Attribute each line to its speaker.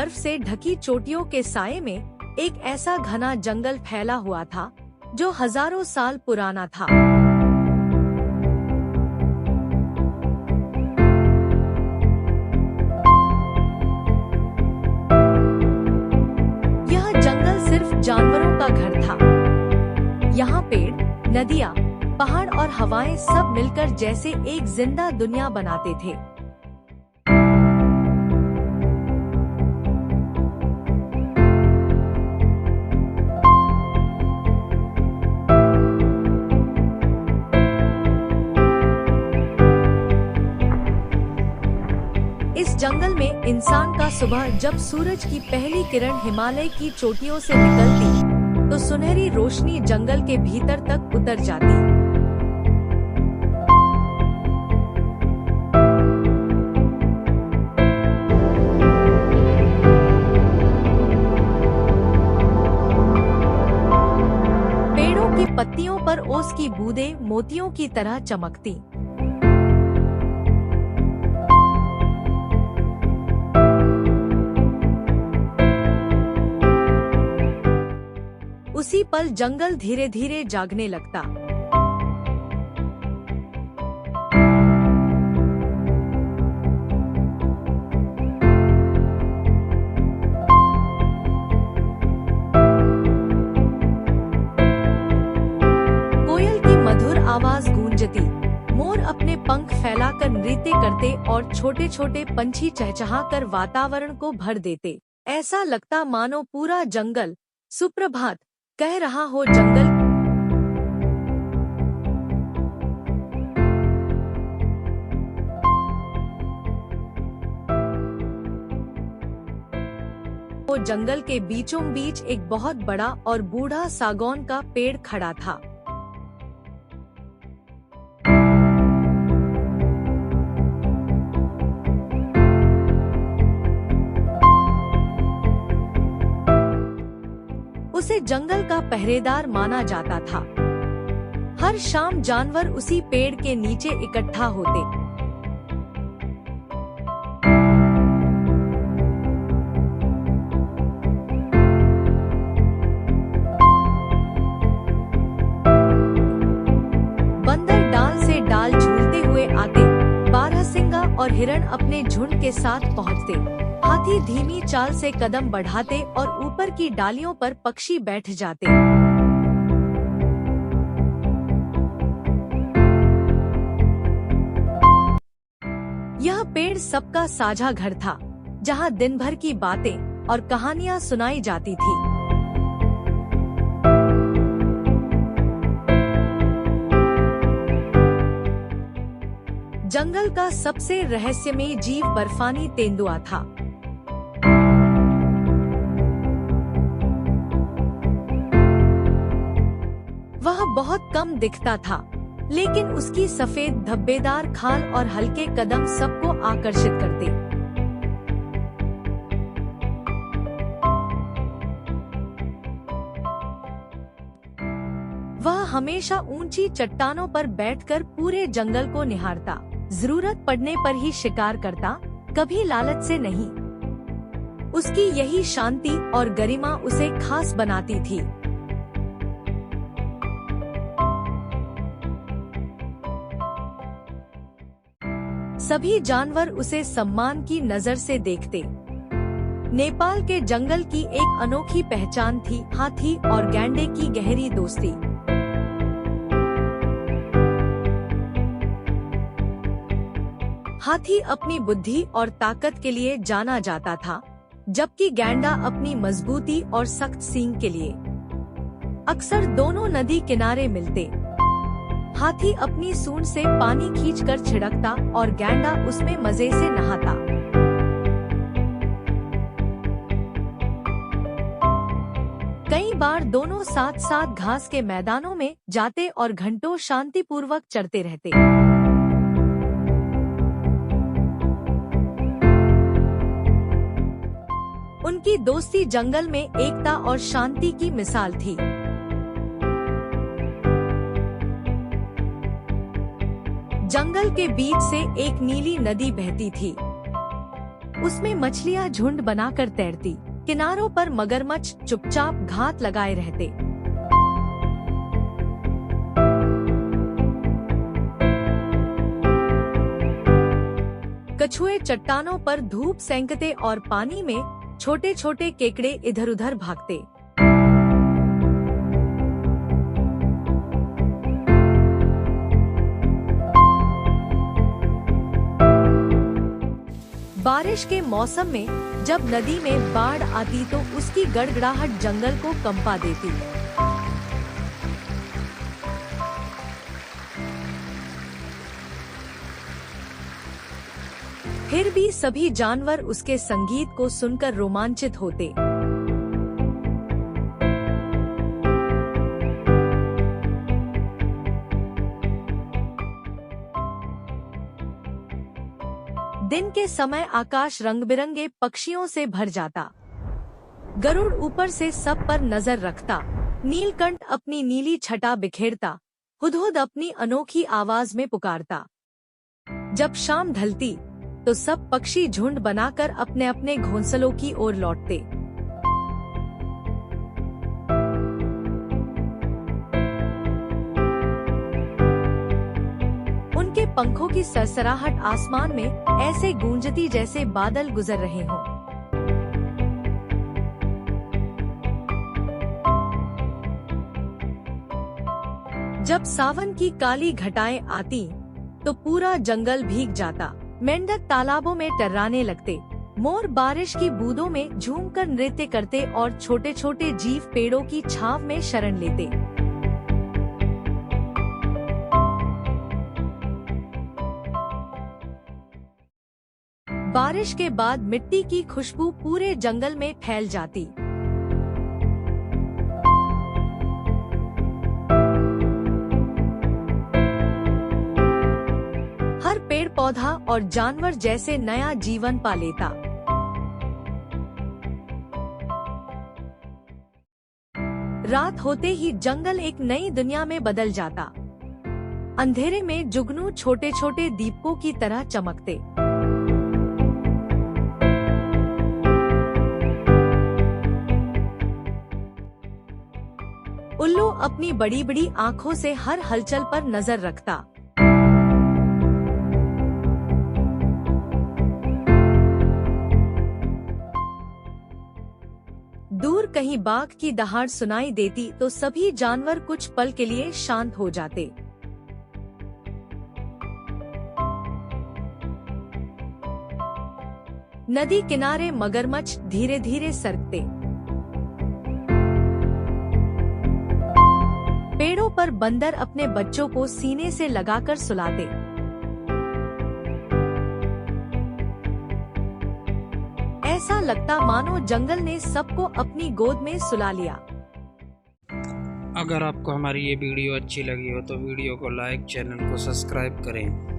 Speaker 1: बर्फ से ढकी चोटियों के साये में एक ऐसा घना जंगल फैला हुआ था जो हजारों साल पुराना था। यह जंगल सिर्फ जानवरों का घर था। यहाँ पेड़, नदियाँ, पहाड़ और हवाएं सब मिलकर जैसे एक जिंदा दुनिया बनाते थे। इस जंगल में इंसान का सुबह जब सूरज की पहली किरण हिमालय की चोटियों से निकलती तो सुनहरी रोशनी जंगल के भीतर तक उतर जाती। पेड़ों की पत्तियों पर ओस की बूंदें मोतियों की तरह चमकती। उसी पल जंगल धीरे धीरे जागने लगता। कोयल की मधुर आवाज गूंजती, मोर अपने पंख फैलाकर नृत्य करते और छोटे छोटे पंछी चहचहाकर वातावरण को भर देते। ऐसा लगता मानो पूरा जंगल सुप्रभात कह रहा हो। जंगल के बीचों बीच एक बहुत बड़ा और बूढ़ा सागौन का पेड़ खड़ा था। उसे जंगल का पहरेदार माना जाता था। हर शाम जानवर उसी पेड़ के नीचे इकट्ठा होते। बंदर डाल से डाल झूलते हुए आते, बारहसिंगा और हिरण अपने झुंड के साथ पहुंचते। हाथी धीमी चाल से कदम बढ़ाते और ऊपर की डालियों पर पक्षी बैठ जाते। यह पेड़ सबका साझा घर था, जहां दिन भर की बातें और कहानियां सुनाई जाती थी। जंगल का सबसे रहस्यमय जीव बर्फानी तेंदुआ था। वह बहुत कम दिखता था, लेकिन उसकी सफेद धब्बेदार खाल और हल्के कदम सबको आकर्षित करते। वह हमेशा ऊंची चट्टानों पर बैठकर पूरे जंगल को निहारता, जरूरत पड़ने पर ही शिकार करता, कभी लालच से नहीं। उसकी यही शांति और गरिमा उसे खास बनाती थी। सभी जानवर उसे सम्मान की नजर से देखते। नेपाल के जंगल की एक अनोखी पहचान थी हाथी और गैंडे की गहरी दोस्ती। हाथी अपनी बुद्धि और ताकत के लिए जाना जाता था, जबकि गैंडा अपनी मजबूती और सख्त सींग के लिए। अक्सर दोनों नदी किनारे मिलते। हाथी अपनी सूंड से पानी खींचकर छिड़कता और गैंडा उसमें मजे से नहाता। कई बार दोनों साथ साथ घास के मैदानों में जाते और घंटों शांतिपूर्वक चरते रहते। उनकी दोस्ती जंगल में एकता और शांति की मिसाल थी। जंगल के बीच से एक नीली नदी बहती थी। उसमें मछलियां झुंड बनाकर तैरती, किनारों पर मगरमच्छ चुपचाप घात लगाए रहते। कछुए चट्टानों पर धूप सेंकते और पानी में छोटे छोटे केकड़े इधर उधर भागते। बारिश के मौसम में जब नदी में बाढ़ आती तो उसकी गड़गड़ाहट जंगल को कंपा देती। फिर भी सभी जानवर उसके संगीत को सुनकर रोमांचित होते। दिन के समय आकाश रंग-बिरंगे पक्षियों से भर जाता। गरुड़ ऊपर से सब पर नजर रखता, नीलकंठ अपनी नीली छटा बिखेरता, हुदहुद अपनी अनोखी आवाज में पुकारता। जब शाम ढलती तो सब पक्षी झुंड बनाकर अपने अपने घोंसलों की ओर लौटते। उनके पंखों की सरसराहट आसमान में ऐसे गूंजती जैसे बादल गुजर रहे हों। जब सावन की काली घटाएं आती तो पूरा जंगल भीग जाता। मेंढक तालाबों में टर्राने लगते, मोर बारिश की बूंदों में झूमकर नृत्य करते और छोटे छोटे जीव पेड़ों की छांव में शरण लेते। बारिश के बाद मिट्टी की खुशबू पूरे जंगल में फैल जाती। हर पेड़ पौधा और जानवर जैसे नया जीवन पा लेता। रात होते ही जंगल एक नई दुनिया में बदल जाता। अंधेरे में जुगनू छोटे छोटे दीपकों की तरह चमकते। उल्लू अपनी बड़ी बड़ी आँखों से हर हलचल पर नजर रखता। दूर कहीं बाघ की दहाड़ सुनाई देती तो सभी जानवर कुछ पल के लिए शांत हो जाते। नदी किनारे मगरमच्छ धीरे धीरे सरकते। पेड़ों पर बंदर अपने बच्चों को सीने से लगाकर सुलाते। ऐसा लगता मानो जंगल ने सबको अपनी गोद में सुला लिया।
Speaker 2: अगर आपको हमारी ये वीडियो अच्छी लगी हो तो वीडियो को लाइक, चैनल को सब्सक्राइब करें।